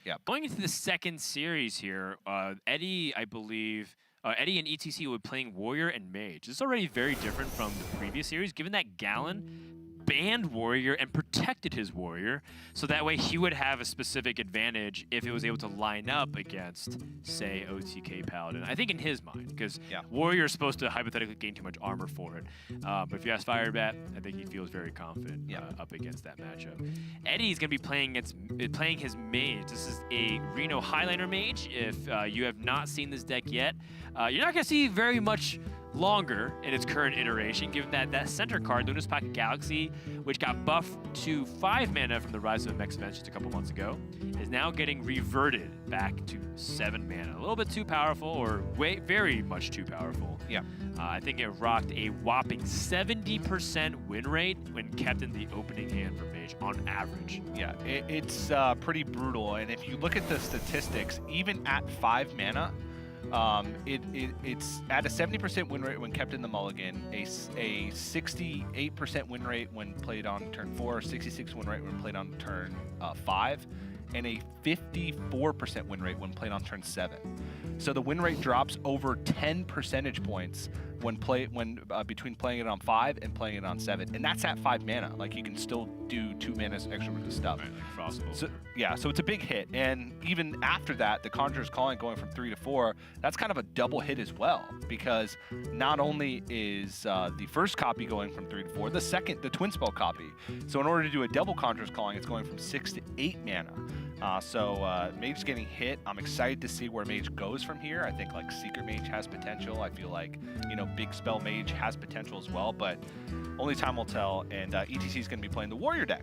Yeah. Going into the second series here, Eddie, I believe, Eddie and ETC were playing Warrior and Mage. This is already very different from the previous series, given that Gallon banned Warrior and protected his Warrior, so that way he would have a specific advantage if it was able to line up against, say, OTK Paladin. I think in his mind, because Warrior is supposed to hypothetically gain too much armor for it. But if you ask Firebat, I think he feels very confident up against that matchup. Eddie's going to be playing his mage. This is a Reno Highlander mage. If you have not seen this deck yet, you're not going to see very much longer in its current iteration, given that that center card, Luna's Pocket Galaxy, which got buffed to 5 mana from the Rise of Mechs event just a couple months ago, is now getting reverted back to 7 mana. A little bit too powerful, or very much too powerful. Yeah. I think it rocked a whopping 70% win rate when kept in the opening hand for Mage on average. Yeah, it's pretty brutal, and if you look at the statistics, even at 5 mana, it's at a 70% win rate when kept in the mulligan, a 68% win rate when played on turn 4, 66 win rate when played on turn 5, and a 54% win rate when played on turn 7. So the win rate drops over 10 percentage points when between playing it on 5 and playing it on 7, and that's at 5 mana. Like, you can still do 2 mana extra with the stuff. Right, like Frostbolt. So, yeah, so it's a big hit, and even after that, the Conjurer's Calling going from 3 to 4, that's kind of a double hit as well, because not only is the first copy going from 3 to 4, the second, the twin spell copy. So in order to do a double Conjurer's Calling, it's going from 6 to 8 mana. So Mage getting hit. I'm excited to see where Mage goes from here. I think like Secret Mage has potential. I feel like, you know, Big Spell Mage has potential as well, but only time will tell. And ETC is going to be playing the Warrior deck.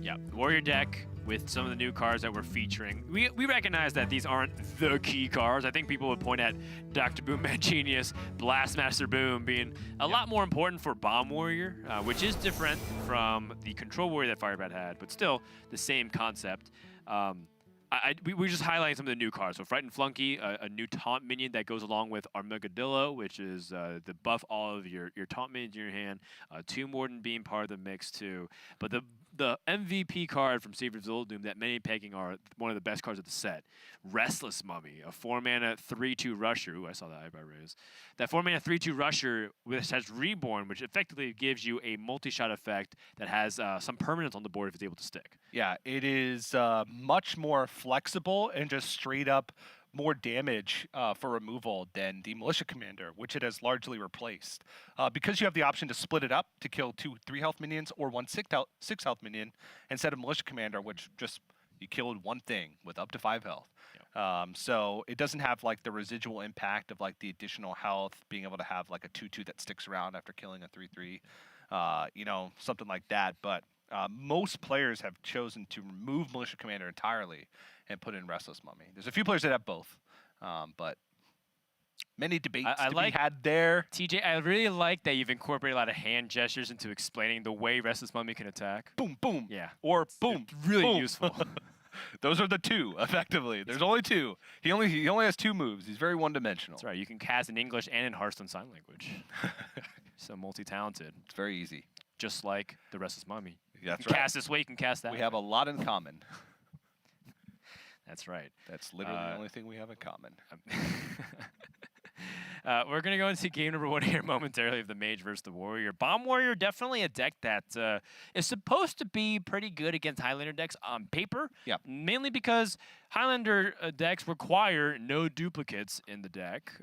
Yeah, Warrior deck with some of the new cards that we're featuring. We recognize that these aren't the key cards. I think people would point at Dr. Boom, Mad Genius, Blastmaster Boom being a lot more important for Bomb Warrior, which is different from the Control Warrior that Firebat had, but still the same concept. We're just highlighting some of the new cards. So Frightened Flunky, a new taunt minion that goes along with Armagadillo, which is the buff all of your taunt minions in your hand. Tomb Warden being part of the mix too. But the MVP card from Saviors of Doom that many pegging are one of the best cards of the set. Restless Mummy, a 4-mana 3/2 rusher. Ooh, I saw that eyebrow raise. That 4-mana 3/2 rusher which has Reborn, which effectively gives you a multi-shot effect that has some permanence on the board if it's able to stick. Yeah, it is much more flexible and just straight up more damage for removal than the Militia Commander, which it has largely replaced. Because you have the option to split it up to kill 2 3-health minions or 1 6-health minion instead of Militia Commander, which just you killed one thing with up to 5 health. Yep. So it doesn't have like the residual impact of like the additional health, being able to have like a 2/2 that sticks around after killing a 3/3, you know, something like that. But most players have chosen to remove Militia Commander entirely and put in Restless Mummy. There's a few players that have both, but many debates to be had there. TJ, I really like that you've incorporated a lot of hand gestures into explaining the way Restless Mummy can attack. Boom, boom. Yeah. Or boom. It's really boom. useful. Those are the two, effectively. There's only 2. He only has 2 moves. He's very one-dimensional. That's right. You can cast in English and in Hearthstone Sign Language. So multi-talented. It's very easy. Just like the Restless Mummy. That's you can right. cast this way, you can cast that We way. have a lot in common. That's right. That's literally the only thing we have in common. We're going to go into game number 1 here momentarily of the Mage versus the Warrior. Bomb Warrior, definitely a deck that is supposed to be pretty good against Highlander decks on paper. Yeah. Mainly because Highlander decks require no duplicates in the deck.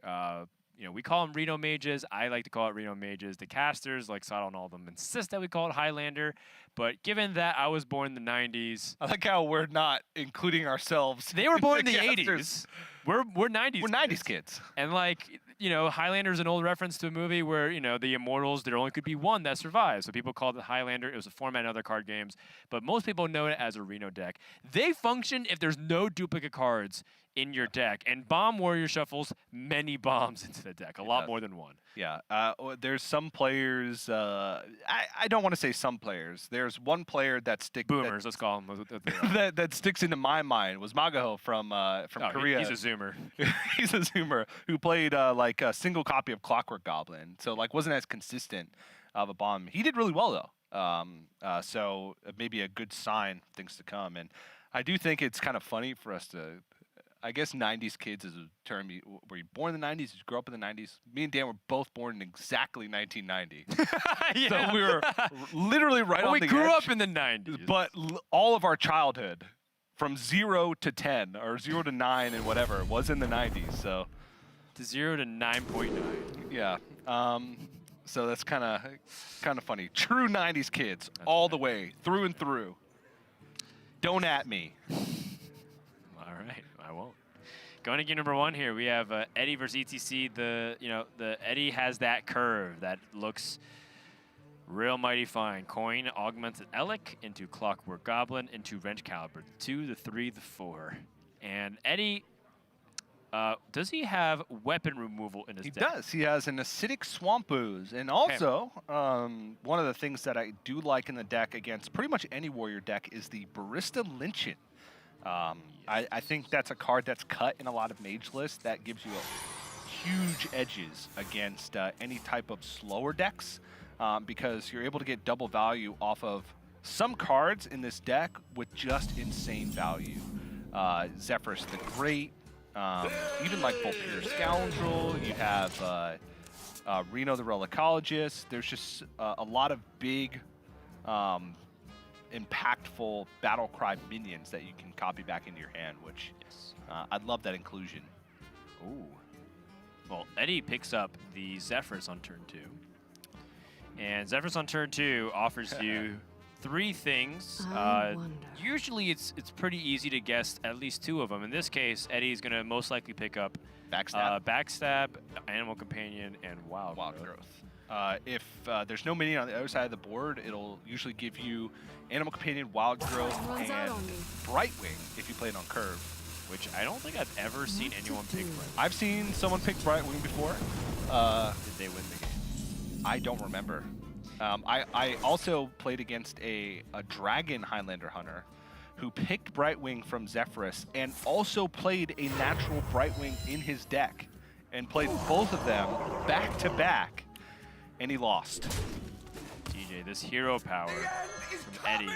You know, we call them Reno Mages. I like to call it Reno Mages. The casters, like Sodal and all of them, insist that we call it Highlander. But given that I was born in the 90s. I like how we're not including ourselves. They were born in the casters. 80s. We're 90s. We're 90s kids. And like, you know, Highlander is an old reference to a movie where, you know, the Immortals, there only could be one that survives. So people called it Highlander. It was a format in other card games. But most people know it as a Reno deck. They function if there's no duplicate cards in your deck. And Bomb Warrior shuffles many bombs into the deck, a lot more than one. Yeah, there's some players, I don't want to say some players. There's one player that sticks... Boomers, let's call them. that sticks into my mind was Magaho from Korea. He's a zoomer. He's a zoomer who played like a single copy of Clockwork Goblin. So like wasn't as consistent of a bomb. He did really well though. So maybe a good sign, things to come. And I do think it's kind of funny for us to, I guess 90s kids is a term. Were you born in the 90s? Did you grow up in the 90s? Me and Dan were both born in exactly 1990. Yeah. So we were literally right on we the grew edge, up in the 90s. but all of our childhood, from 0 to 10 or 0 to 9 and whatever, was in the 90s. So to 0 to 9.9. yeah. So that's kind of funny. True 90s kids, all the way through and through. Don't at me. All right, I won't. Going to game number 1 here, we have Eddie versus ETC. The Eddie has that curve that looks real mighty fine. Coin, Augmented Elec into Clockwork Goblin into Wrench Caliber. The 2, the 3, the 4. And Eddie, does he have weapon removal in his deck? He does. He has an Acidic Swamp Ooze. And also, one of the things that I do like in the deck against pretty much any warrior deck is the Barista Lynchin. I think that's a card that's cut in a lot of mage lists that gives you huge edges against any type of slower decks because you're able to get double value off of some cards in this deck with just insane value. Zephyrus the Great, even like Volpir Scoundrel, you have Reno the Relicologist. There's just a lot of big impactful battle cry minions that you can copy back into your hand, which I love that inclusion. Ooh. Well, Eddie picks up the Zephyrus on turn 2. And Zephyrus on turn 2 offers you 3 things. Usually it's pretty easy to guess at least 2 of them. In this case, Eddie's going to most likely pick up Backstab, Animal Companion, and Wild Growth. If there's no minion on the other side of the board, it'll usually give you Animal Companion, Wild Growth, and Brightwing if you play it on curve. Which I don't think I've ever seen anyone pick Brightwing. I've seen someone pick Brightwing before. Did they win the game? I don't remember. I also played against a Dragon Highlander Hunter who picked Brightwing from Zephyrus and also played a natural Brightwing in his deck and played both of them back to back. And he lost. TJ, this hero power from Eddie.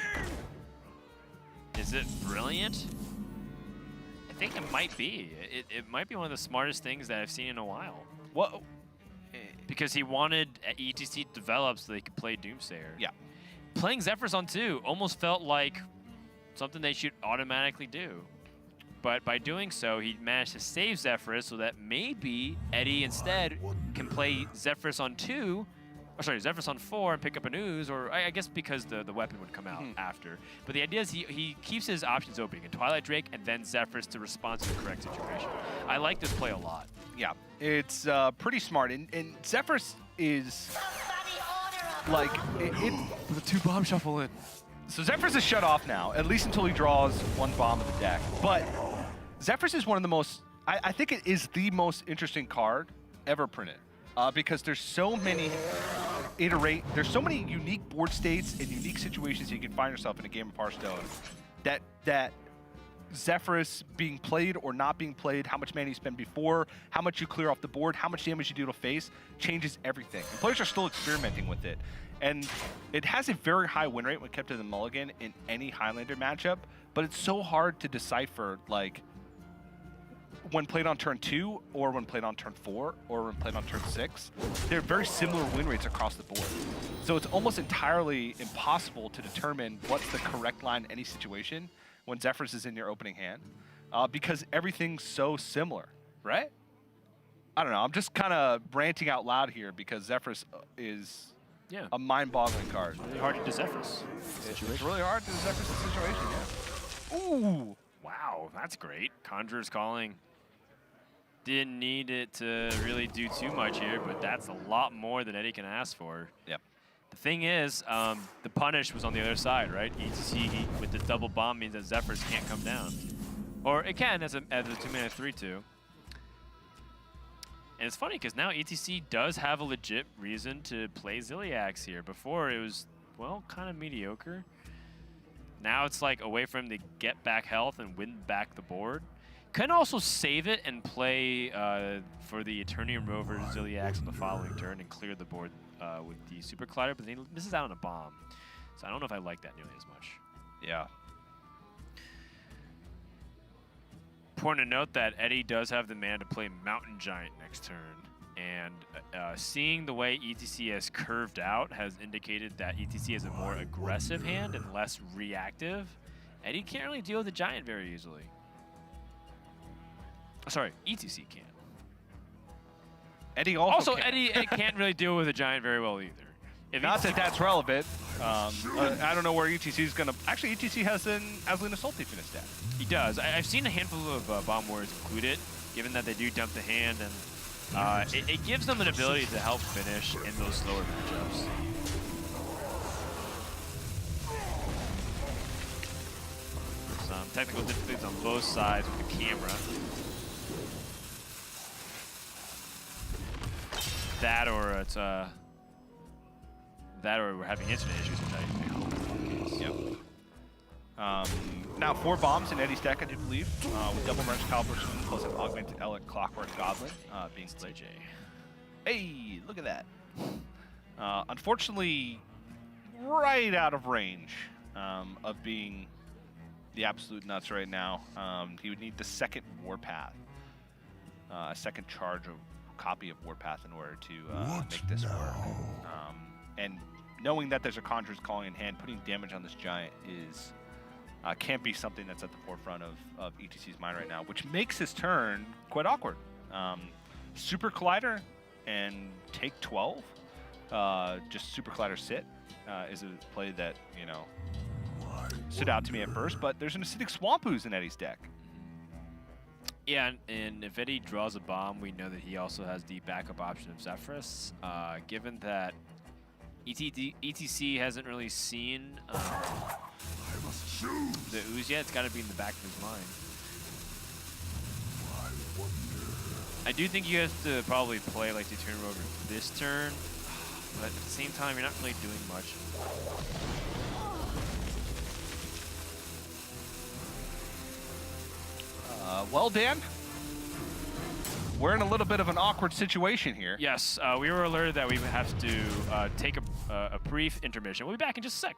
Is it brilliant? I think it might be. It might be one of the smartest things that I've seen in a while. What? Because he wanted ETC to develop so they could play Doomsayer. Yeah. Playing Zephyrus on 2 almost felt like something they should automatically do. But by doing so, he managed to save Zephyrus so that maybe Eddie instead can play Zephyrus on 2, or sorry, Zephyrus on 4 and pick up an Ooze, or I guess because the weapon would come out after. But the idea is he keeps his options open. He can Twilight Drake and then Zephyrus to respond to the correct situation. I like this play a lot. Yeah, it's pretty smart. And Zephyrus is like, the 2 bomb shuffle in. So Zephyrus is shut off now, at least until he draws 1 bomb of the deck. But Zephyrus is one of the most, I think it is the most interesting card ever printed. Because there's so many there's so many unique board states and unique situations you can find yourself in a game of Hearthstone that Zephyrus being played or not being played, how much mana you spend before, how much you clear off the board, how much damage you do to face, changes everything. And players are still experimenting with it. And it has a very high win rate when kept to the mulligan in any Highlander matchup, but it's so hard to decipher, like, when played on turn 2 or when played on turn 4 or when played on turn 6. They're very similar win rates across the board. So it's almost entirely impossible to determine what's the correct line in any situation when Zephyrus is in your opening hand because everything's so similar, right? I don't know. I'm just kind of ranting out loud here because Zephyrus is a mind-boggling card. It's really hard to do Zephyrus. It's really hard to do Zephyrus situation, yeah. Ooh! Wow, that's great. Conjurer's Calling. Didn't need it to really do too much here, but that's a lot more than Eddie can ask for. Yep. The thing is, the punish was on the other side, right? ETC with the double bomb means that Zephyrus can't come down. Or it can as a 2-mana 3/2. And it's funny because now ETC does have a legit reason to play Ziliax here. Before it was, well, kind of mediocre. Now it's like a way for him to get back health and win back the board. Can also save it and play for the Eternium Rover Ziliax on the following turn and clear the board with the Super Collider, but then he misses out on a bomb. So I don't know if I like that nearly as much. Yeah. important to note that Eddie does have the mana to play Mountain Giant next turn. And seeing the way ETC has curved out has indicated that ETC is a more aggressive hand and less reactive. Eddie can't really deal with the Giant very easily. Sorry, ETC can. Eddie also can. Eddie can't really deal with a Giant very well either. If Not that that's relevant. I don't know where ETC is going to... Actually, ETC has an Azalina Sultif in his deck. He does. I've seen a handful of Bomb Warriors include it, given that they do dump the hand, and it gives them an ability to help finish in those slower matchups. Some technical difficulties on both sides with the camera. That or we're having internet issues tonight. Yep. Now 4 bombs in Eddie's deck, I do believe, with double merge Caliber Swing plus an augmented Elec Clockwork Goblin being played. Hey, look at that. Unfortunately, right out of range of being the absolute nuts right now. He would need the second Warpath, a second charge of copy of Warpath in order to make this work. And knowing that there's a Conjurer's Calling in hand, putting damage on this Giant is can't be something that's at the forefront of ETC's mind right now, which makes his turn quite awkward. Super Collider and take 12, just Super Collider sit is a play that, you know, stood out to me at first, but there's an Acidic Swamp Ooze in Eddie's deck. Yeah, and if Eddie draws a bomb, we know that he also has the backup option of Zephyrus. Given that ETC hasn't really seen the ooze yet, it's got to be in the back of his mind. I do think you have to probably play like the turn over this turn, but at the same time, you're not really doing much. Well, Dan, we're in a little bit of an awkward situation here. Yes, we were alerted that we would have to take a brief intermission. We'll be back in just a sec.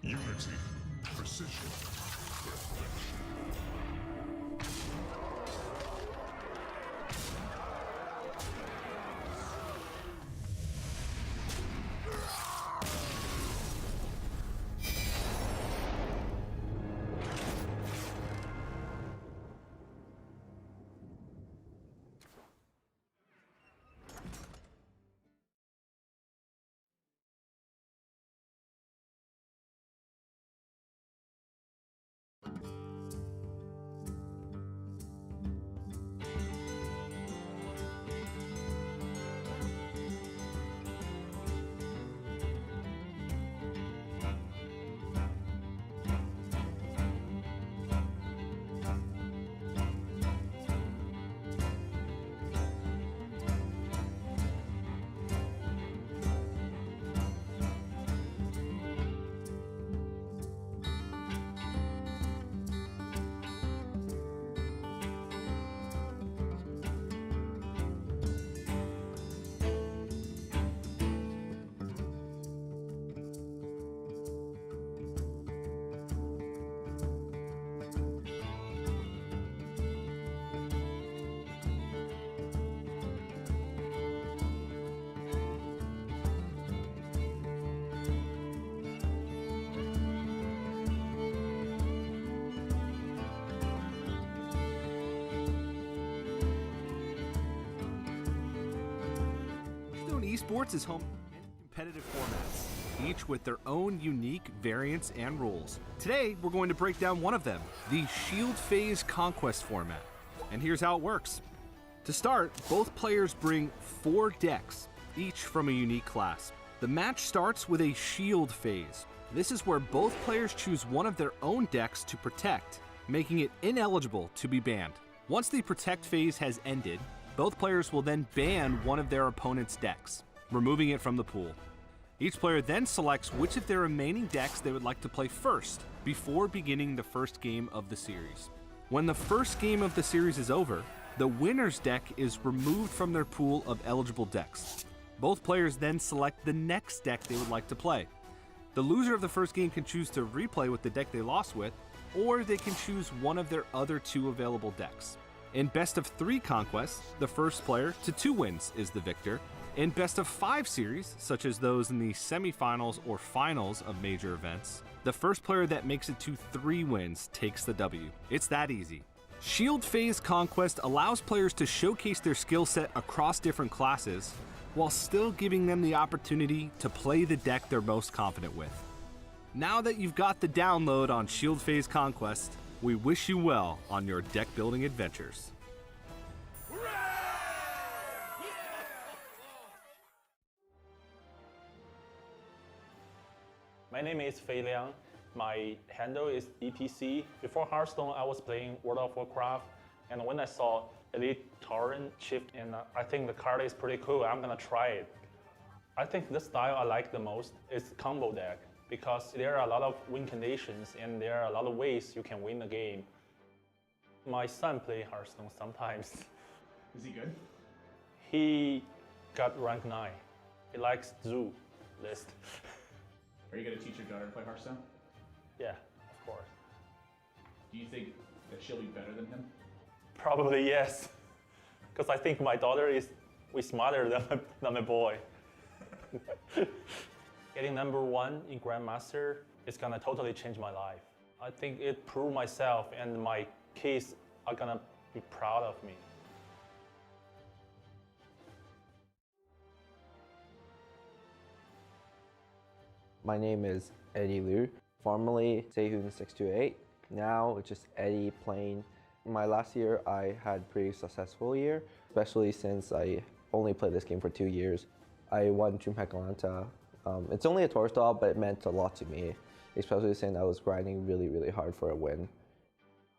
Unity, precision, perfection. Esports is home to 10 competitive formats, each with their own unique variants and rules. Today, we're going to break down one of them, the Shield Phase Conquest format. And here's how it works. To start, both players bring 4 decks, each from a unique class. The match starts with a Shield Phase. This is where both players choose one of their own decks to protect, making it ineligible to be banned. Once the Protect phase has ended, both players will then ban one of their opponent's decks, removing it from the pool. Each player then selects which of their remaining decks they would like to play first, before beginning the first game of the series. When the first game of the series is over, the winner's deck is removed from their pool of eligible decks. Both players then select the next deck they would like to play. The loser of the first game can choose to replay with the deck they lost with, or they can choose one of their other 2 available decks. In Best of 3 conquests, the first player to 2 wins is the victor. In Best of 5 series, such as those in the semifinals or finals of major events, the first player that makes it to 3 wins takes the W. It's that easy. Shield Phase Conquest allows players to showcase their skill set across different classes, while still giving them the opportunity to play the deck they're most confident with. Now that you've got the download on Shield Phase Conquest, we wish you well on your deck building adventures. My name is Fei Liang. My handle is EPC. Before Hearthstone, I was playing World of Warcraft, and when I saw Elite Torrent Shift, and I think the card is pretty cool, I'm gonna try it. I think the style I like the most is combo deck, because there are a lot of win conditions and there are a lot of ways you can win the game. My son plays Hearthstone sometimes. Is he good? He got rank 9. He likes Zoo list. Are you going to teach your daughter to play Hearthstone? Yeah, of course. Do you think that she'll be better than him? Probably yes, because I think my daughter is way smarter than my boy. Getting #1 in Grandmaster is gonna totally change my life. I think it proved myself, and my kids are gonna be proud of me. My name is Eddie Liu, formerly Sehun628. Now it's just Eddie playing. My last year I had a pretty successful year, especially since I only played this game for 2 years. I won DreamHack Atlanta. It's only a tour stall, but it meant a lot to me, especially since I was grinding really hard for a win.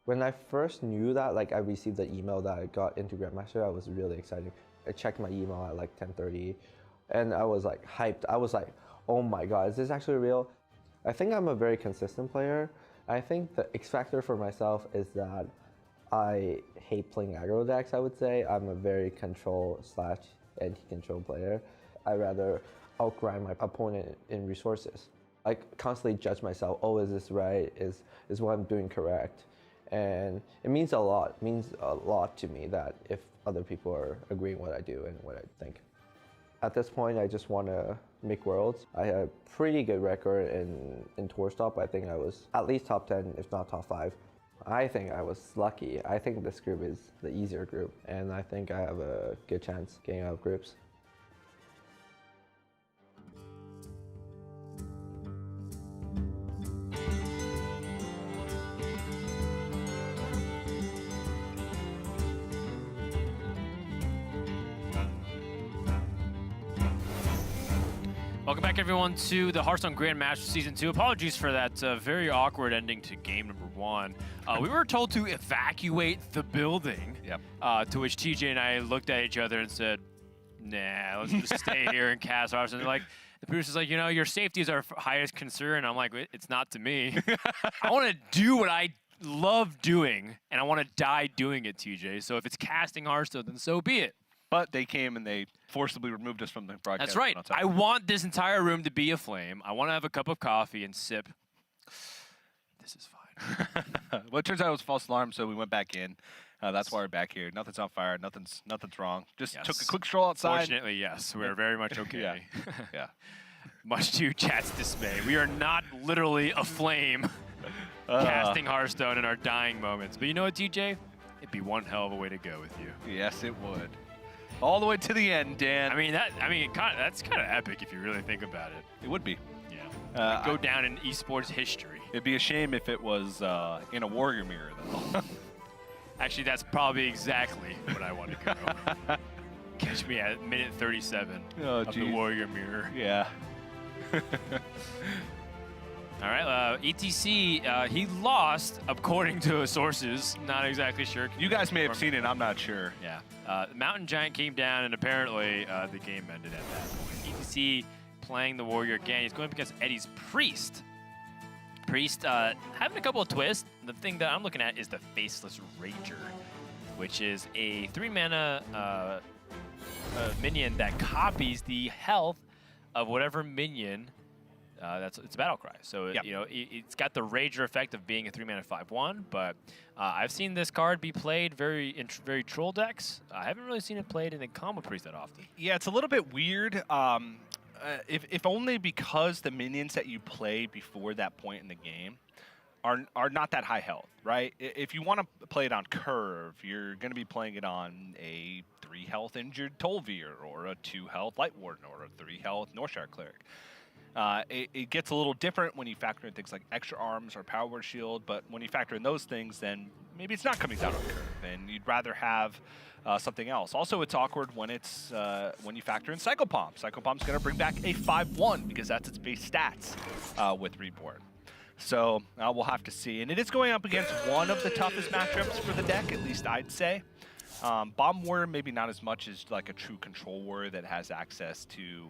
When I first knew that, I received the email that I got into Grandmaster, I was really excited. I checked my email at 10:30, and I was hyped. I was like, oh my god, is this actually real? I think I'm a very consistent player. I think the X factor for myself is that I hate playing aggro decks, I would say. I'm a very control/anti-control player. I rather outgrind my opponent in resources. I constantly judge myself, oh, is this right? Is what I'm doing correct? And it means a lot. It means a lot to me that if other people are agreeing what I do and what I think. At this point, I just want to make Worlds. I had a pretty good record in Tour Stop. I think I was at least top 10, if not top 5. I think I was lucky. I think this group is the easier group, and I think I have a good chance getting out of groups. Welcome back, everyone, to the Hearthstone Grandmasters Season 2. Apologies for that very awkward ending to game #1. We were told to evacuate the building, to which TJ and I looked at each other and said, nah, let's just stay here and cast Hearthstone. Like, the producer's like, your safety is our highest concern. I'm like, it's not to me. I want to do what I love doing, and I want to die doing it, TJ. So if it's casting Hearthstone, then so be it. But they came and they forcibly removed us from the broadcast. That's right. I want this entire room to be aflame. I want to have a cup of coffee and sip. This is fine. Well, it turns out it was false alarm, so we went back in. That's why we're back here. Nothing's on fire. Nothing's wrong. Just took a quick stroll outside. Fortunately, yes. We're very much okay. Yeah. Much to chat's dismay. We are not literally aflame casting Hearthstone in our dying moments. But you know what, TJ? It'd be one hell of a way to go with you. Yes, it would. All the way to the end, Dan. I mean, that's kind of epic if you really think about it. It would be. Yeah. Go down in esports history. It'd be a shame if it was in a warrior mirror, though. Actually, that's probably exactly what I want to go. Catch me at minute 37 of the warrior mirror. Yeah. All right, ETC, he lost, according to sources. Not exactly sure. You guys may have seen it. I'm not sure. Yeah. The Mountain Giant came down, and apparently the game ended at that point. ETC playing the warrior again. He's going up against Eddie's Priest. Priest having a couple of twists. The thing that I'm looking at is the Faceless Rager, which is a 3-mana minion that copies the health of whatever minion. It's a battle cry. So, Yep. you know, it's got the Rager effect of being a 3-mana 5/1, but I've seen this card be played in very troll decks. I haven't really seen it played in a combo priest that often. Yeah, it's a little bit weird. If only because the minions that you play before that point in the game are not that high health, right? If you want to play it on curve, you're going to be playing it on a 3 health injured Tol'Vir or a 2 health Light Warden or a 3 health Northshire Cleric. It gets a little different when you factor in things like extra arms or power word shield, but when you factor in those things, then maybe it's not coming down on curve, and you'd rather have something else. Also, it's awkward when it's when you factor in Psychopomp. Psychopomp's going to bring back a 5/1 because that's its base stats with Reborn. So we'll have to see, and it is going up against one of the toughest matchups for the deck, at least I'd say. Bomb Warrior, maybe not as much as like a true control warrior that has access to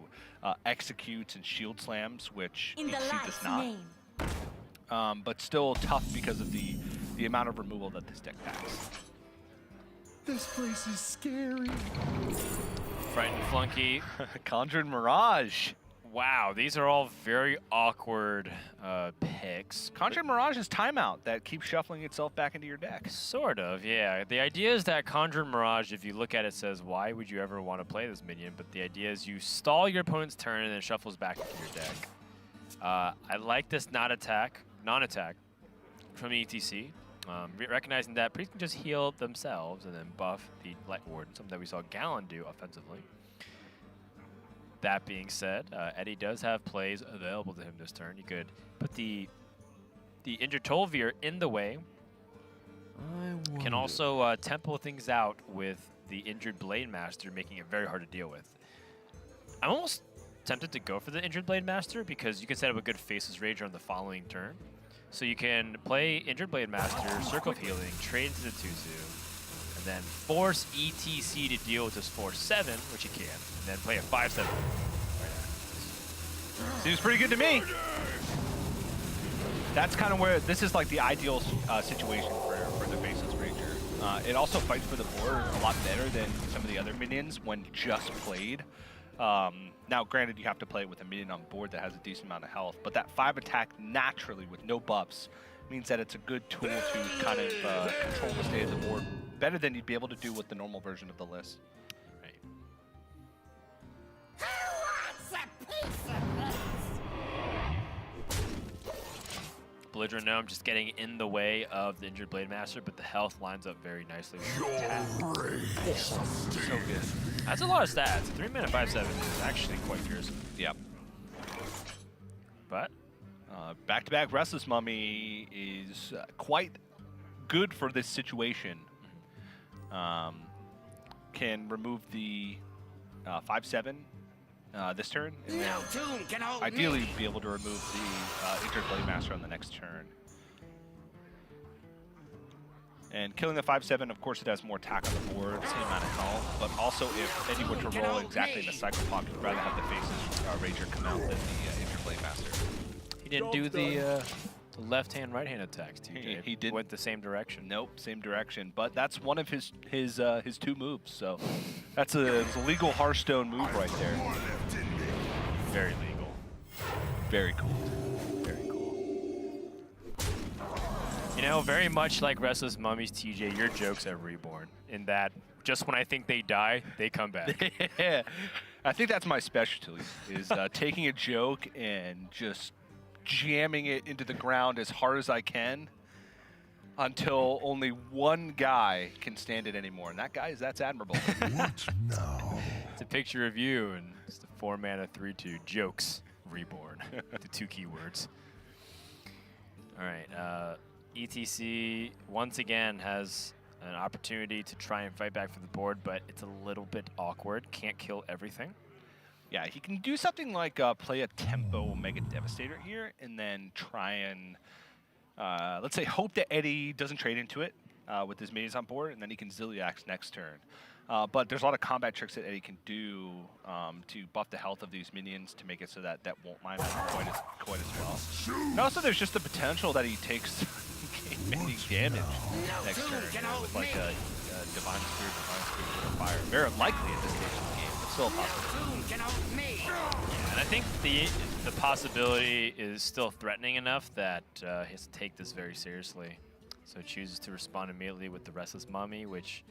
executes and shield slams, which ETC does not. But still tough because of the amount of removal that this deck packs. This place is scary. Frightened Flunky. Conjured Mirage. Wow, these are all very awkward picks. Conjured Mirage is timeout that keeps shuffling itself back into your deck. Sort of, yeah. The idea is that Conjure Mirage, if you look at it, says, why would you ever want to play this minion? But the idea is you stall your opponent's turn and then it shuffles back into your deck. I like this non-attack from ETC. Recognizing that Priest can just heal themselves and then buff the Light Warden, something that we saw Gallon do offensively. That being said, Eddie does have plays available to him this turn. He could put the injured Tol'Vir in the way. Can also tempo things out with the injured Blade Master, making it very hard to deal with. I'm almost tempted to go for the injured Blade Master because you can set up a good Faceless Rager on the following turn. So you can play injured Blade Master, Circle of Healing, trade into the Tuzu, and then force ETC to deal with this 4/7, which you can, and then play a 5/7. Seems pretty good to me. That's kind of where this is like the ideal situation for the Faceless Ranger. It also fights for the board a lot better than some of the other minions when just played. Now, granted, you have to play it with a minion on board that has a decent amount of health, but that 5 attack naturally with no buffs means that it's a good tool to kind of control the state of the board better than you'd be able to do with the normal version of the list. Right. Belligerent Gnome just getting in the way of the injured Blade Master, but the health lines up very nicely with the attack. So good. That's a lot of stats. 3-mana 5/7 is actually quite fearsome. Yep. But Back-to-back Restless Mummy is quite good for this situation. Can remove the 5/7 this turn, and then ideally be able to remove the injured Blade Master on the next turn. And killing the 5/7, of course, it has more attack on the board, same amount of health, but also if Eddie were to roll exactly the Psychopomp, you'd rather have the Faceless Rager come out than the injured Blade Master. he didn't do the left-hand, right-hand attacks. He didn't. Went the same direction. Nope, same direction. But that's one of his 2 moves. So that's a legal Hearthstone move right there. Very legal. Very cool. Very cool. You know, very much like Restless Mummies, TJ, your jokes at Reborn, in that just when I think they die, they come back. Yeah. I think that's my specialty, is taking a joke and just jamming it into the ground as hard as I can until only one guy can stand it anymore, and that's admirable. What now? It's a picture of you, and it's the 4-mana 3/2 Jokes Reborn. The 2 keywords. All right, ETC once again has an opportunity to try and fight back for the board, but it's a little bit awkward. Can't kill everything. Yeah, he can do something like play a tempo Mega Devastator here, and then try and, let's say, hope that Eddie doesn't trade into it with his minions on board, and then he can Zilliax next turn. But there's a lot of combat tricks that Eddie can do to buff the health of these minions to make it so that that won't line up quite as well. And also, there's just the potential that he takes many damage next turn with like a Divine Spirit, Fire. Very likely at this stage of the game, but still a possibility. And I think the possibility is still threatening enough that he has to take this very seriously. So he chooses to respond immediately with the Restless Mummy, which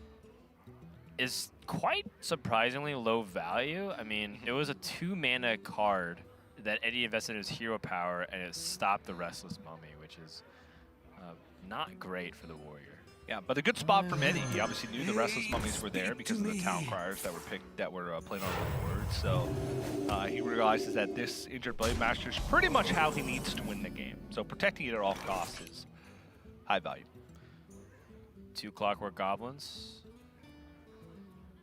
is quite surprisingly low value. I mean, it was a 2-mana card that Eddie invested in his hero power, and it stopped the Restless Mummy, which is not great for the Warrior. Yeah, but a good spot from Eddie. He obviously knew the Restless Mummies were there because of the Town Criers that were played on the board. So he realizes that this Injured Blade Master is pretty much how he needs to win the game. So protecting it at all costs is high value. 2 Clockwork Goblins.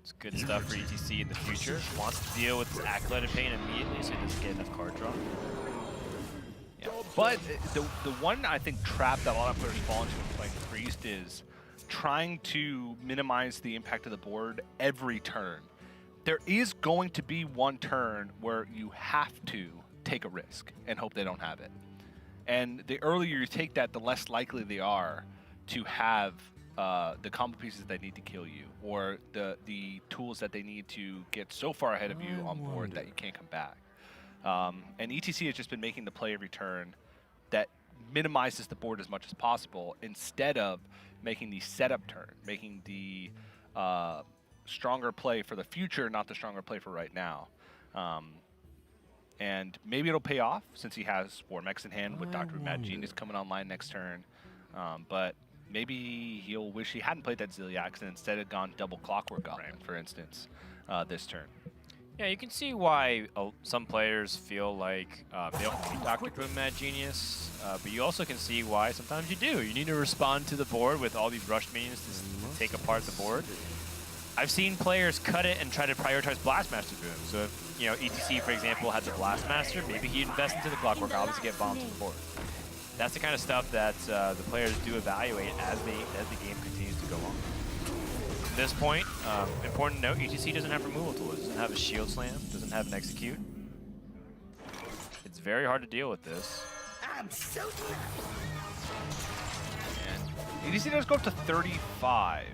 It's good stuff for ETC in the future. Wants to deal with this Acolyte of Pain immediately so he doesn't get enough card draw. Yeah. But the one, I think, trap that a lot of players fall into when playing Priest is trying to minimize the impact of the board every turn. There is going to be one turn where you have to take a risk and hope they don't have it. And the earlier you take that, the less likely they are to have the combo pieces they need to kill you, or the tools that they need to get so far ahead of you on board that you can't come back. And ETC has just been making the play every turn that minimizes the board as much as possible, instead of making the setup turn, making the stronger play for the future, not the stronger play for right now. And maybe it'll pay off since he has War Mechs in hand with Dr. Mad Genius coming online next turn. But maybe he'll wish he hadn't played that Zilliax and instead had gone double Clockwork Goblin, for instance, this turn. Yeah, you can see why some players feel like they don't need Dr. Boom Mad Genius, but you also can see why sometimes you do. You need to respond to the board with all these rushed minions to take apart the board. I've seen players cut it and try to prioritize Blastmaster Boom. So if, ETC, for example, had the Blastmaster, maybe he'd invest into the Clockwork Goblins to get bombs to the board. That's the kind of stuff that the players do evaluate as the game continues to go on. At this point, important to note, ETC doesn't have removal tools, doesn't have a Shield Slam, doesn't have an Execute. It's very hard to deal with this. I'm so And ETC does go up to 35.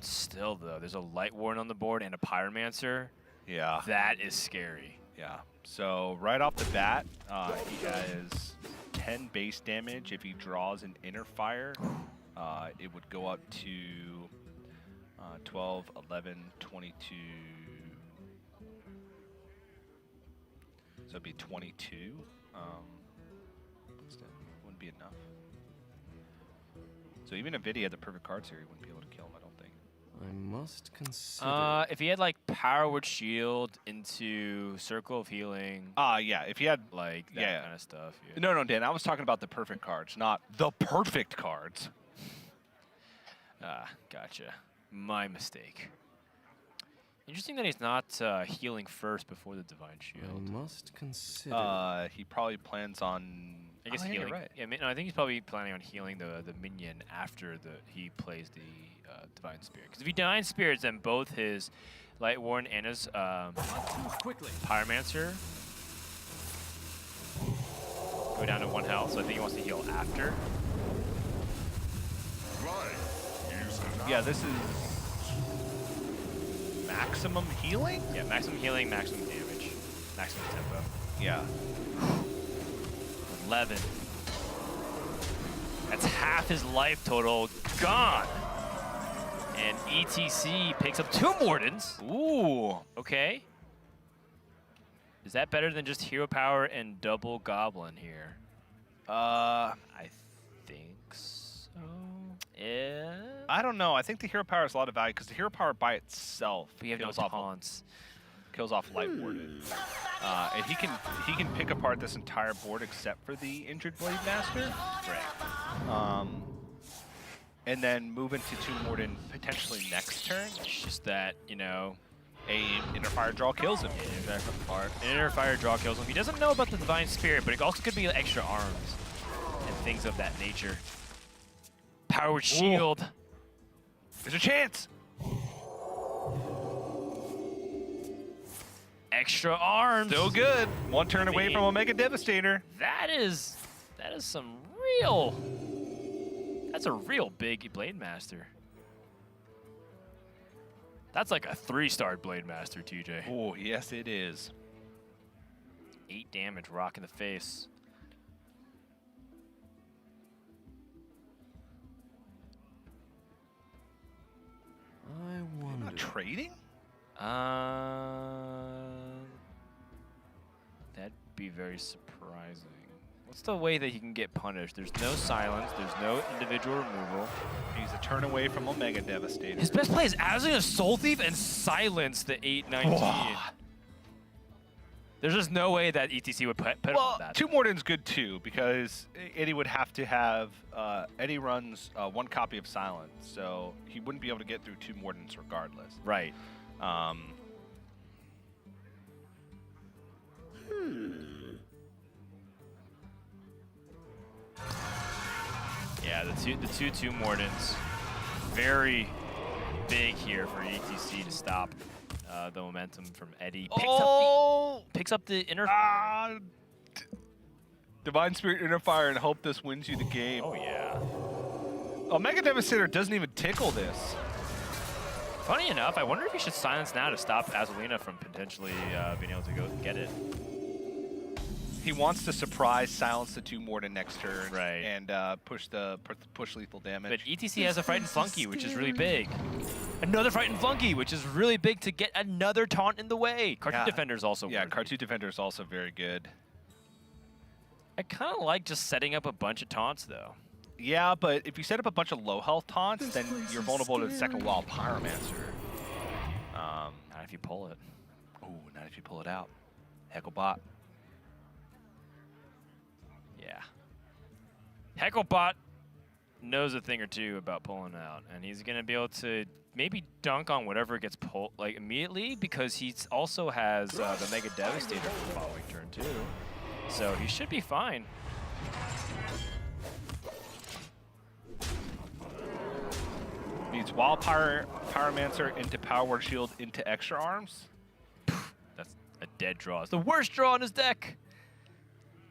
Still, though, there's a Light Warden on the board and a Pyromancer. Yeah. That is scary. Yeah. So right off the bat, he has 10 base damage. If he draws an Inner Fire, it would go up to 12, 11, 22. So it'd be 22. Wouldn't be enough. So even if Vidi had the perfect cards here, he wouldn't be able to kill him, I don't think. I must consider. If he had like Power Word Shield into Circle of Healing, Yeah, if he had like that yeah. kind of stuff. Yeah. No, Dan, I was talking about the perfect cards, not the perfect cards. Gotcha. My mistake. Interesting that he's not healing first before the Divine Shield. I must consider. He probably plans on. I guess yeah, healing. you're right. Yeah, no, I think he's probably planning on healing the minion after he plays the Divine Spirit. Because if he Divine Spirits, then both his Light Warden and his Pyromancer go down to 1 health. So I think he wants to heal after. Yeah, this is maximum healing? Yeah, maximum healing, maximum damage, maximum tempo. Yeah. 11. That's half his life total gone. And ETC picks up 2 Wardens. Ooh. Okay. Is that better than just Hero Power and double Goblin here? I I think so. Yeah. I don't know. I think the hero power has a lot of value because the hero power by itself We have no taunts. kills off Light Warded. And he can pick apart this entire board except for the injured Blade Master. Right. And then move into Tomb Warden potentially next turn. It's just that, you know, A Inner Fire Draw kills him. Inner Fire Draw kills him. He doesn't know about the Divine Spirit, but it also could be extra arms and things of that nature. Powered Shield. There's a chance. Extra arms. Still good. One turn away from Omega Devastator. That is some real. That's a real big Blade Master. That's like a 3-star Blade Master, TJ. Oh, yes, it is. 8 damage, rock in the face. I wonder. Not trading? That'd be very surprising. What's the way that he can get punished? There's no silence. There's no individual removal. He's a turn away from Omega Devastator. His best play is Azalina Soul Thief and silence the 8/19. There's just no way that ETC would put up Well, with that. Tomb Warden's good too because Eddie would have to have Eddie runs 1 copy of Silence, so he wouldn't be able to get through Tomb Wardens regardless. Right. Yeah, the two Tomb Wardens, very big here for ETC to stop the momentum from Eddie. Picks up the inner. Divine Spirit Inner Fire and hope this wins you the game. Oh yeah. Omega Devastator doesn't even tickle this. Funny enough, I wonder if he should silence now to stop Azalina from potentially being able to go get it. He wants to surprise silence the Tomb Warden next turn, Right. And push lethal damage. But ETC has a Frightened Flunky, which is really big. Another Frightened Flunky, which is really big to get another taunt in the way. Cartoon Defender's also worthy. Cartoon Defender is also very good. I kind of like just setting up a bunch of taunts, though. Yeah, but if you set up a bunch of low health taunts, then you're vulnerable to the second wall Pyromancer. Not if you pull it. Ooh, not if you pull it out. Hecklebot. Yeah. Hecklebot knows a thing or two about pulling out, and he's going to be able to maybe dunk on whatever gets pulled like immediately because he also has the Mega Devastator for the following turn, too. So he should be fine. Needs Wild Pyromancer into Power Word Shield into Extra Arms. That's a dead draw. It's the worst draw in his deck.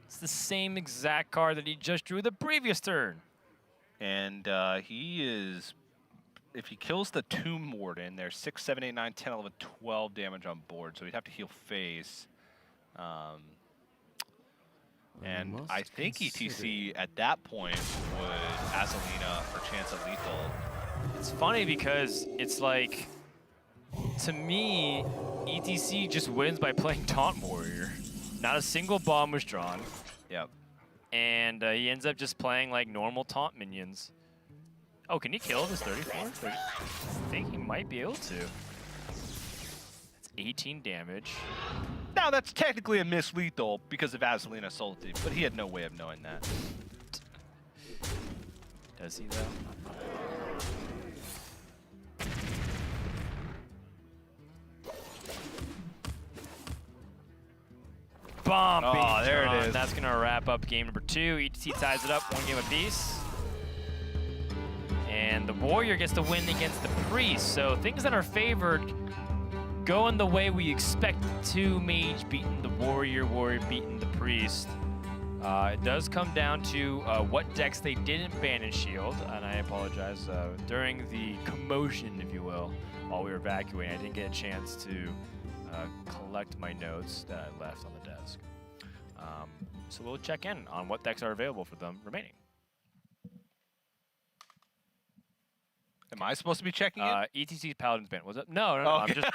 It's the same exact card that he just drew the previous turn. And he is, if he kills the Tomb Warden, there's 6, 7, 8, 9, 10, 11, 12 damage on board. So he'd have to heal face. And I think ETC at that point would Azalina for chance of lethal. It's funny because it's like, to me, ETC just wins by playing Taunt Warrior. Not a single bomb was drawn. Yep. And he ends up just playing like normal taunt minions. Oh, can he kill this 34? I think he might be able to. That's 18 damage. Now that's technically a miss lethal because of Azalina Soul Thief, but he had no way of knowing that. Does he though? Bomb! Oh, there it is. That's gonna wrap up game number 2. ETC ties it up 1 game apiece. And the Warrior gets the win against the Priest. So things that are favored going the way we expect. 2 Mage beating the Warrior, Warrior beating the Priest. It does come down to what decks they didn't ban in Shield, and I apologize. During the commotion, if you will, while we were evacuating, I didn't get a chance to collect my notes that I left on the desk. So we'll check in on what decks are available for them remaining. Am I supposed to be checking in? ETC's Paladin's ban. Was it? No, Okay. I'm just...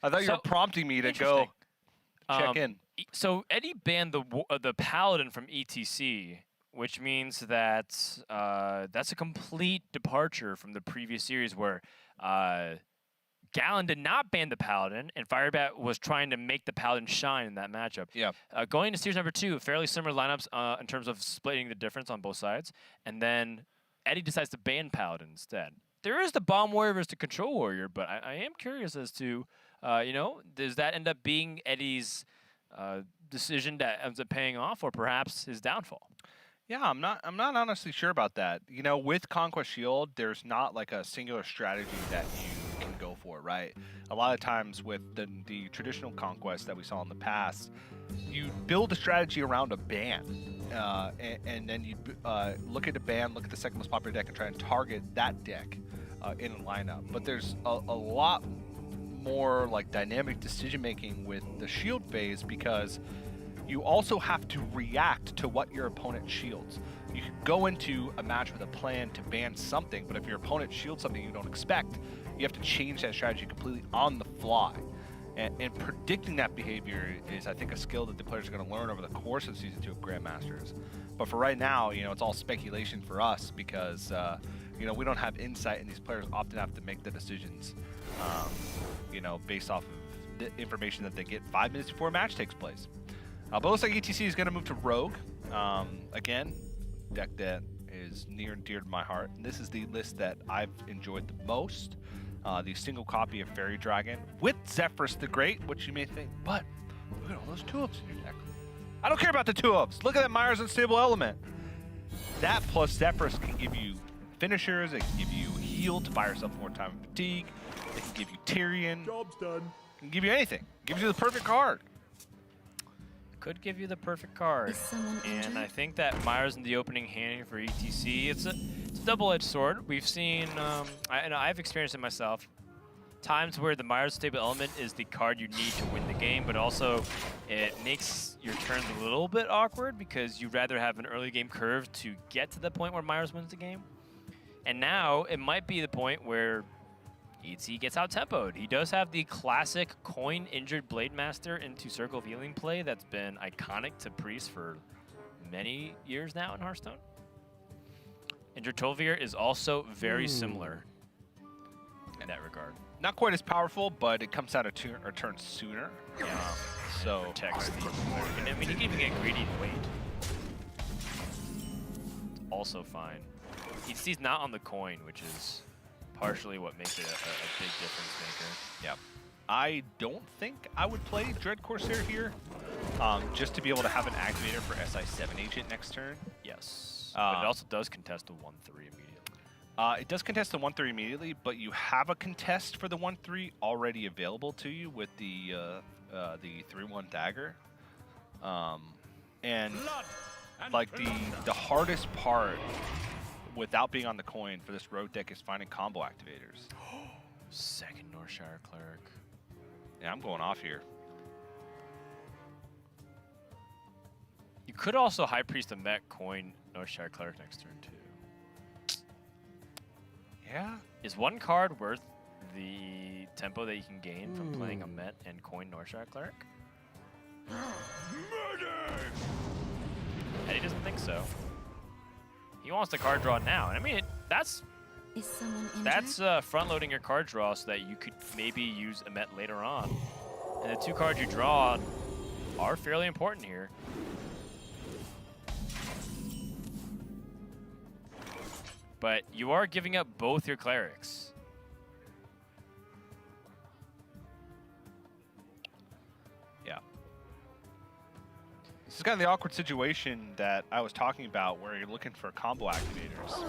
I thought you were prompting me to go check in. So Eddie banned the Paladin from ETC which means that that's a complete departure from the previous series where Gallon did not ban the Paladin, and Firebat was trying to make the Paladin shine in that matchup. Yeah. Going to series number 2, fairly similar lineups in terms of splitting the difference on both sides, and then Eddie decides to ban Paladin instead. There is the Bomb Warrior versus the Control Warrior, but I am curious as to, does that end up being Eddie's decision that ends up paying off, or perhaps his downfall? Yeah, I'm not honestly sure about that. With Conquest Shield, there's not like a singular strategy that you can go for, right? A lot of times with the traditional Conquest that we saw in the past, you build a strategy around a ban, and then you look at a ban, look at the second most popular deck, and try and target that deck in a lineup. But there's a lot more like dynamic decision making with the shield phase, because you also have to react to what your opponent shields. You can go into a match with a plan to ban something, but if your opponent shields something you don't expect, you have to change that strategy completely on the fly. And predicting that behavior is, I think, a skill that the players are going to learn over the course of Season 2 of Grandmasters. But for right now, it's all speculation for us, because we don't have insight, and these players often have to make the decisions, based off of the information that they get 5 minutes before a match takes place. But it looks like ETC is going to move to Rogue. Again, deck that is near and dear to my heart. And this is the list that I've enjoyed the most. The single copy of Fairy Dragon with Zephyrus the Great, which you may think, but look at all those 2-ups in your deck. I don't care about the 2-ups. Look at that Myers Unstable Element. That plus Zephyrus can give you finishers. It can give you heal to buy yourself more time and fatigue. It can give you Tyrion. Job's done. It can give you anything. It gives you the perfect card. Could give you the perfect card. And I think that Myers in the opening hand here for ETC, it's a double-edged sword. We've seen, I've experienced it myself, times where the Myers Stable Element is the card you need to win the game, but also it makes your turns a little bit awkward because you'd rather have an early game curve to get to the point where Myers wins the game. And now it might be the point where ETC gets out-tempoed. He does have the classic coin-injured Blade Master into Circle of Healing play that's been iconic to Priest for many years now in Hearthstone. Injured Tolvir is also very similar in that regard. Not quite as powerful, but it comes out of turn sooner. Yeah. So Protects the and I mean, you can even get greedy and wait. It's also fine. ETC's not on the coin, which is partially what makes it a big difference maker. Yeah. I don't think I would play Dread Corsair here, just to be able to have an activator for SI7 agent next turn. Yes. But it also does contest the 1-3 immediately. It does contest the 1-3 immediately, but you have a contest for the 1-3 already available to you with the 3-1 dagger. And like the hardest part without being on the coin for this road deck is finding combo activators. Second Northshire Cleric. Yeah, I'm going off here. You could also High Priest of Met coin Northshire Cleric next turn too. Yeah. Is one card worth the tempo that you can gain from playing a Met and coin Northshire Cleric? Eddie doesn't think so. He wants the card draw now. And I mean, that's front-loading your card draw so that you could maybe use a Met later on. And the 2 cards you draw are fairly important here. But you are giving up both your clerics. Yeah. This is kind of the awkward situation that I was talking about where you're looking for combo activators.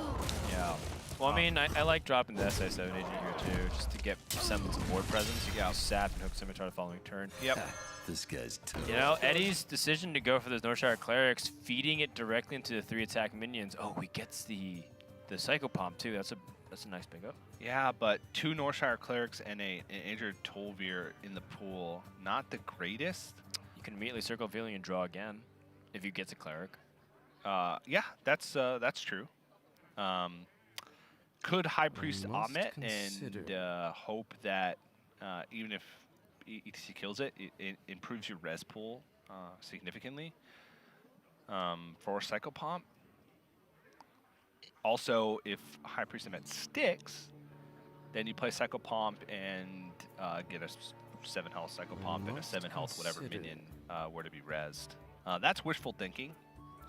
Yeah. Well, I mean, I like dropping the SI7 agent here too, just to get semblance of board presence. You get Sap and Hook Scimitar the following turn. Yep. This guy's tough. You know, Eddie's decision to go for those Northshire Clerics, feeding it directly into the 3 attack minions. Oh, he gets the Psychopomp too. That's a nice pickup. Yeah, but 2 Northshire Clerics and an injured Tolvir in the pool, not the greatest. You can immediately Circle of Healing and draw again if you get to Cleric. Yeah, that's true. Could High Priest Amit and hope that even if ETC kills it, it improves your res pool significantly for Psychopomp. also, if High Priest event sticks, then you play Psycho Pomp and get a 7 health Psycho Pomp and a 7 health whatever minion were to be rezzed. That's wishful thinking,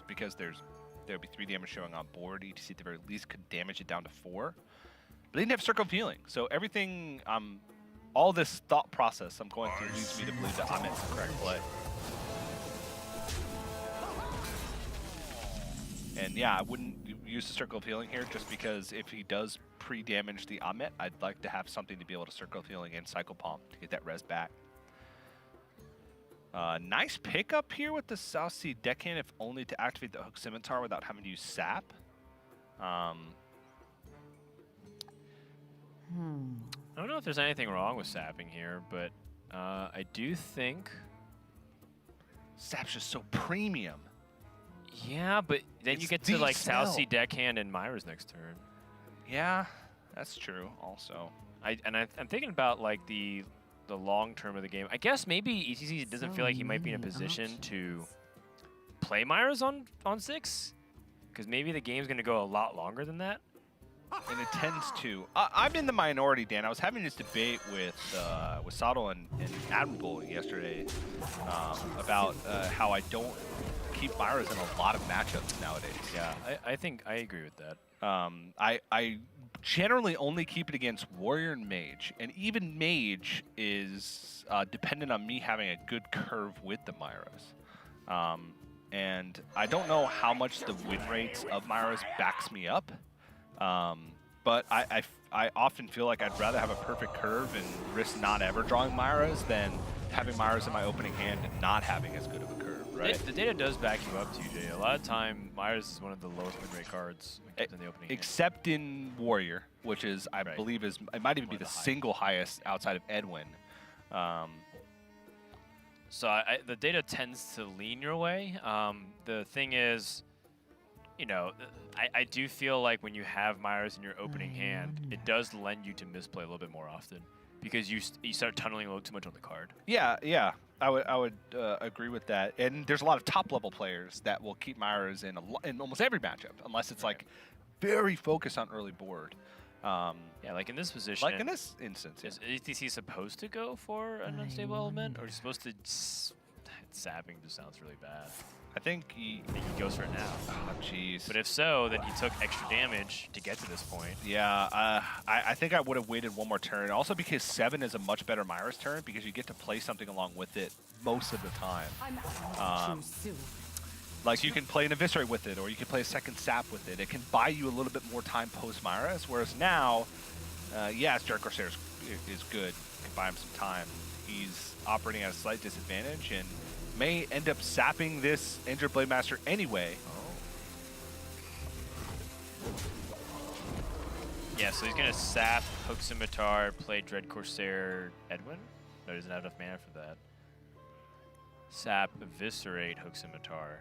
because there'll be 3 damage showing on board. ETC at the very least could damage it down to 4. But they didn't have Circle of Healing, so everything, all this thought process I'm going through leads me to believe that I'm in the correct play. And yeah, I wouldn't use the Circle of Healing here just because if he does pre-damage the Amit, I'd like to have something to be able to Circle of Healing and Cycle Pomp to get that res back. Nice pickup here with the South Sea Deckhand, if only to activate the Hook Scimitar without having to use Sap. I don't know if there's anything wrong with sapping here, but I do think... Sap's just so premium. Yeah, but then you It's get to the like South Sea spell. Deckhand and Myra's next turn. Yeah, that's true also. I'm thinking about like the long term of the game. I guess maybe ETC doesn't feel like he might be in a position to play Myra's on 6, because maybe the game's going to go a lot longer than that. And it tends to. I'm in the minority, Dan. I was having this debate with Sato and Admirable yesterday about how I don't keep Myra's in a lot of matchups nowadays. Yeah, I think I agree with that. I generally only keep it against Warrior and Mage, and even Mage is dependent on me having a good curve with the Myras. And I don't know how much the win rates of Myras backs me up. But I often feel like I'd rather have a perfect curve and risk not ever drawing Myras than having Myras in my opening hand and not having as good of a curve, right? The data does back you up, TJ. A lot of time, Myras is one of the lowest win rate cards in the opening hand. Except in Warrior, which is, I believe, it might even be the single highest outside of Edwin. So the data tends to lean your way. The thing is, you know, I do feel like when you have Myras in your opening hand, it does lend you to misplay a little bit more often because you start tunneling a little too much on the card. Yeah, I would agree with that. And there's a lot of top level players that will keep Myras in almost every matchup, unless it's like very focused on early board. Yeah, like in this position. Like in this instance, is ETC supposed to go for an unstable element, or is he supposed to? Sapping just sounds really bad. I think he goes for it now. Oh, jeez. But if so, then he took extra damage to get to this point. Yeah, I think I would have waited one more turn. Also because 7 is a much better Myra's turn because you get to play something along with it most of the time. Like you can play an Eviscerate with it, or you can play a second Sap with it. It can buy you a little bit more time post Myra's, whereas now, yes, Dark Corsair is good. You can buy him some time. He's operating at a slight disadvantage and may end up sapping this Injured Blade Master anyway. Yeah, so he's gonna sap Hook Scimitar, play Dread Corsair Edwin. No, he doesn't have enough mana for that. Sap, Eviscerate Hook Scimitar.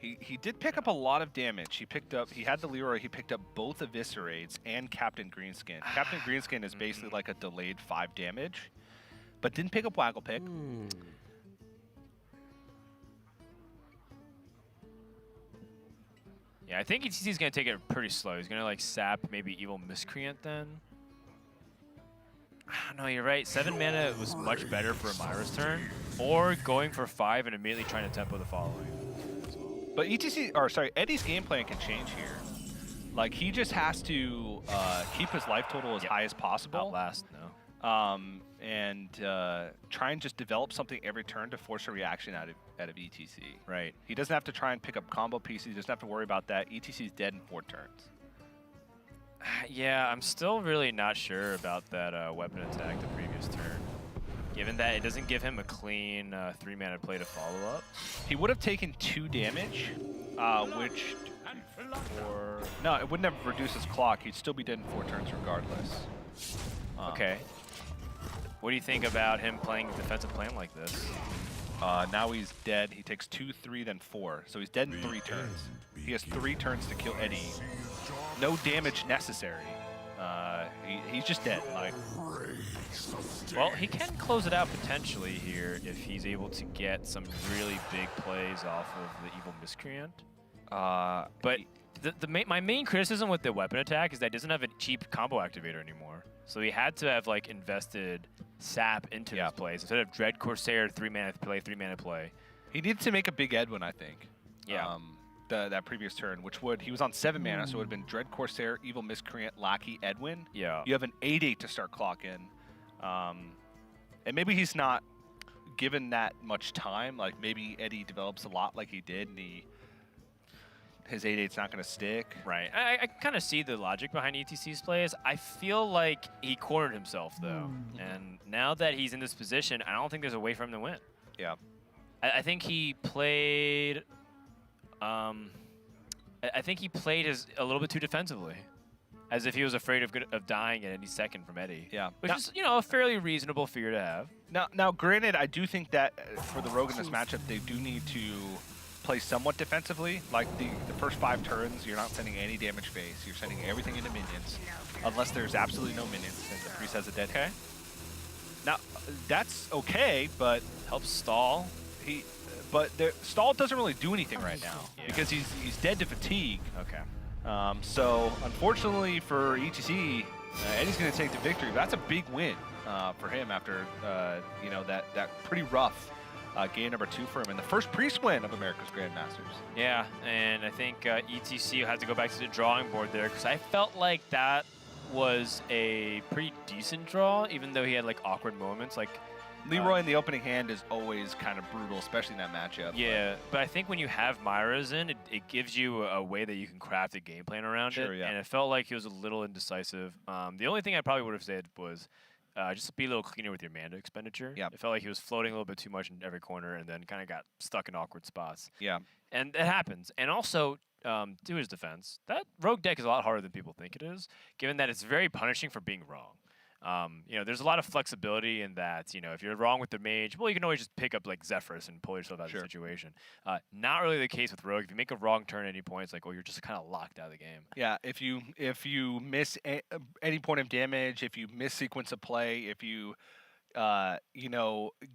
He did pick up a lot of damage. He had the Leroy, he picked up both Eviscerates and Captain Greenskin. Captain Greenskin is basically like a delayed 5 damage, but didn't pick up Waggle Pick. Yeah, I think ETC is going to take it pretty slow. He's going to like sap maybe Evil Miscreant then. No, you're right. 7 mana was much better for a Myra's turn, or going for 5 and immediately trying to tempo the following. But Eddie's game plan can change here. Like he just has to keep his life total as high as possible. Outlast, no. And try and just develop something every turn to force a reaction out of ETC. Right. He doesn't have to try and pick up combo pieces. He doesn't have to worry about that. ETC's dead in 4 turns. Yeah, I'm still really not sure about that weapon attack the previous turn. Given that it doesn't give him a clean 3 mana play to follow up. He would have taken 2 damage, which... No, it wouldn't have reduced his clock. He'd still be dead in 4 turns regardless. Okay. What do you think about him playing a defensive plan like this? Now he's dead. He takes 2, 3, then 4. So he's dead in 3 turns. He has 3 turns to kill Eddie. No damage necessary. He's just dead. Like, well, he can close it out potentially here if he's able to get some really big plays off of the Evil Miscreant. but My main criticism with the weapon attack is that it doesn't have a cheap combo activator anymore. So he had to have like invested sap into his plays instead of Dread Corsair 3-mana play, 3-mana play. He needed to make a big Edwin, I think. Yeah. That previous turn, he was on 7 mana, so it would have been Dread Corsair, Evil Miscreant, Lackey, Edwin. Yeah. You have an 8/8 to start clocking. And maybe he's not given that much time. Like maybe Eddie develops a lot like he did, and his 8/8's not going to stick. Right. I kind of see the logic behind ETC's plays. I feel like he cornered himself, though. And now that he's in this position, I don't think there's a way for him to win. Yeah. I think he played... I think he played a little bit too defensively. As if he was afraid of dying at any second from Eddie. Yeah. Which is, a fairly reasonable fear to have. Now, granted, I do think that for the Rogue in this matchup, they do need to play somewhat defensively. Like the first 5 turns, you're not sending any damage phase. You're sending everything into minions, unless there's absolutely no minions and the priest has a dead hand. Now, that's okay, but helps stall. But stall doesn't really do anything right now because he's dead to fatigue. Okay. So unfortunately for ETC, Eddie's going to take the victory. That's a big win for him after that pretty rough game number 2 for him and the first priest win of America's Grandmasters. Yeah, and I think ETC has to go back to the drawing board there because I felt like that was a pretty decent draw, even though he had like awkward moments. Like Leroy in the opening hand is always kind of brutal, especially in that matchup. Yeah, but I think when you have Myra's in, it gives you a way that you can craft a game plan around it. Yeah. And it felt like he was a little indecisive. The only thing I probably would have said was just be a little cleaner with your mana expenditure. Yeah. It felt like he was floating a little bit too much in every corner and then kind of got stuck in awkward spots. Yeah. And it happens. And also, to his defense, that rogue deck is a lot harder than people think it is, given that it's very punishing for being wrong. There's a lot of flexibility in that, if you're wrong with the mage, well, you can always just pick up like Zephyrus and pull yourself out of the situation. Not really the case with Rogue. If you make a wrong turn at any point, it's like, you're just kind of locked out of the game. Yeah, if you miss any point of damage, if you miss sequence of play, if you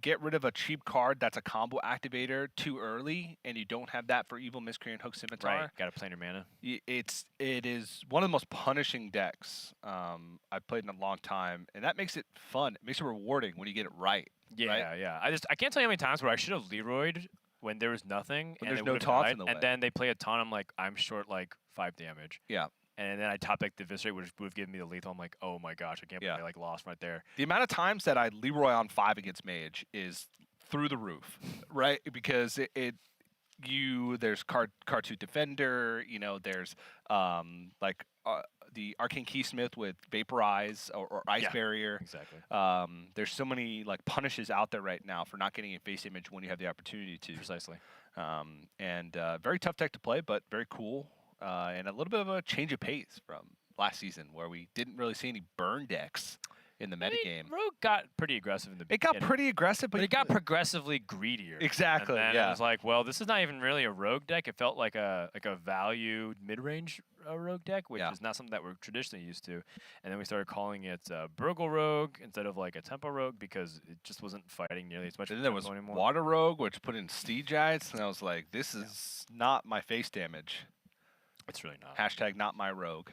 get rid of a cheap card that's a combo activator too early, and you don't have that for Evil Miscreant Hook Scimitar. Right, got to plan your mana. It is one of the most punishing decks I've played in a long time, and that makes it fun. It makes it rewarding when you get it right. Yeah, right? yeah. I can't tell you how many times where I should have Leroyed when there was nothing, When and there's they no would've taunts died, in the way. and then they play a taunt. I'm like, I'm short like 5 damage. Yeah. And then I top deck the Viscerate, which would have given me the lethal. I'm like, oh my gosh, I can't believe I like lost right there. The amount of times that I Leroy on 5 against Mage is through the roof, right? Because there's card 2 Defender, there's the Arcane Keysmith with Vaporize or Ice Barrier. Exactly. There's so many like punishes out there right now for not getting a face image when you have the opportunity to. Precisely. Very tough deck to play, but very cool. And a little bit of a change of pace from last season where we didn't really see any burn decks in the metagame. Rogue got pretty aggressive in the It beginning. got pretty aggressive, but it got progressively greedier. Exactly, And then yeah. it was like, well, this is not even really a rogue deck. It felt like a valued mid-range rogue deck, which is not something that we're traditionally used to. And then we started calling it Burgle Rogue instead of like a Tempo Rogue because it just wasn't fighting nearly as much. And then there was Water Rogue, which put in Steed Giants, and I was like, this is not my face damage. It's really not. Hashtag not my rogue.